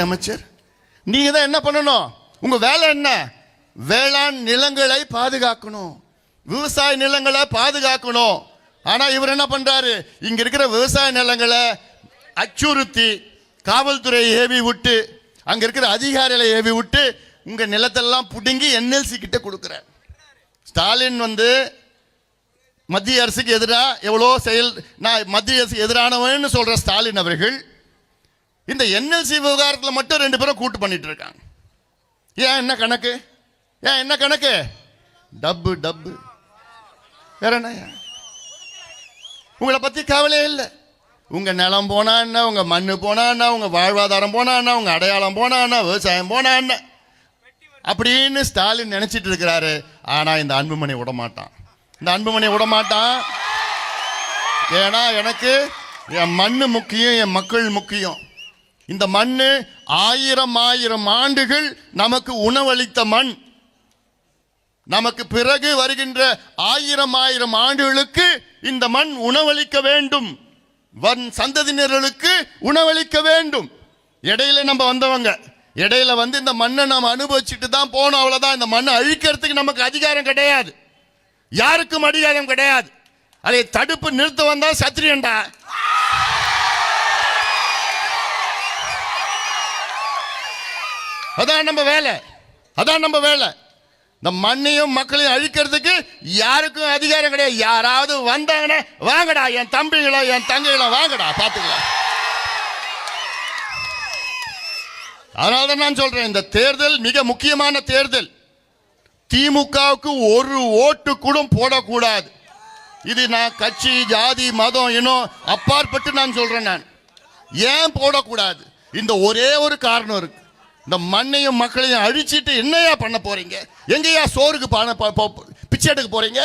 அமைச்சர், நீங்க தான் என்ன பண்ணணும்? உங்க வேலை என்ன? வேளாண் நிலங்களை பாதுகாக்கணும், விவசாய நிலங்களை பாதுகாக்கணும். ஆனா இவர் என்ன பண்றாரு? இங்க இருக்கிற விவசாய நிலங்களை அச்சுறுத்தி காவல்துறையை ஏவி விட்டு, அங்க இருக்கிற அதிகாரிகளை ஏவி விட்டு உங்க நிலத்தெல்லாம் புடுங்கி என்எல்சி கிட்ட கொடுக்கிறார். ஸ்டாலின் மத்திய அரசுக்கு எதிராக எவ்வளோ நான் மத்திய அரசுக்கு எதிரானவன்னு சொல்ற ஸ்டாலின் அவர்கள் இந்த என்எல்சி விவகாரத்தில் மட்டும் 2 பேரும் கூட்டு பண்ணிட்டு இருக்காங்க. ஏன் என்ன கணக்கு? ஏன் என்ன கணக்கு? டப்பு டப்பு, வேற என்ன? உங்களை பத்தி கவலையே இல்லை. உங்க நிலம் போனா என்ன, உங்க மண்ணு போனா என்ன, உங்க வாழ்வாதாரம் போனா என்ன, உங்க அடையாளம் போனா என்ன, விவசாயம் போனா என்ன அப்படின்னு ஸ்டாலின் நினைச்சிட்டு இருக்கிறாரு. ஆனா இந்த அன்புமணி விட மாட்டான், இந்த அன்புமணி விட மாட்டான். ஏன்னா எனக்கு என் மண்ணு முக்கியம், என் மக்கள் முக்கியம். இந்த மண்ணு 1000 ஆண்டுகள் நமக்கு உணவளித்த மண். நமக்கு பிறகு வருகின்ற 1000 ஆண்டுகளுக்கு இந்த மண் உணவளிக்க வேண்டும், சந்ததியினர்களுக்கு உணவளிக்க வேண்டும். இடையில நம்ம வந்தவங்க, இடையில இந்த மண்ணை நம்ம அனுபவிச்சுட்டு தான் போனோம், அவ்வளவுதான். இந்த மண்ணை அழிக்கிறதுக்கு நமக்கு அதிகாரம் கிடையாது, யாருக்கும் அதிகாரம் கிடையாது. அதை தடுப்பு நிறுத்த வந்தா சத்திரியன்டா. அதான் நம்ம வேலை, அதான் நம்ம வேலை. இந்த மண்ணையும் மக்களையும் அழிக்கிறதுக்கு யாருக்கும் அதிகாரம் கிடையாது. யாராவது வந்தாங்கன்னா வாங்கடா, என் தம்பிகளோ என் தங்கைகளோ வாங்கடா, பாத்துக்கலாம். அதனாலதான் நான் சொல்றேன், இந்த தேர்தல் மிக முக்கியமான தேர்தல். திமுகவுக்கு ஒரு ஓட்டு கூட போடக்கூடாது. இது நான் கட்சி, ஜாதி, மதம் இன்னும் அப்பாற்பட்டு நான் சொல்றேன். நான் ஏன் போடக்கூடாது? இந்த ஒரே ஒரு காரணம் இருக்கு. இந்த மண்ணையும் மக்களையும் அழிச்சிட்டு என்னையா பண்ண போறீங்க? எங்கேயா சோறுக்கு பிச்சை எடுக்க போறீங்க?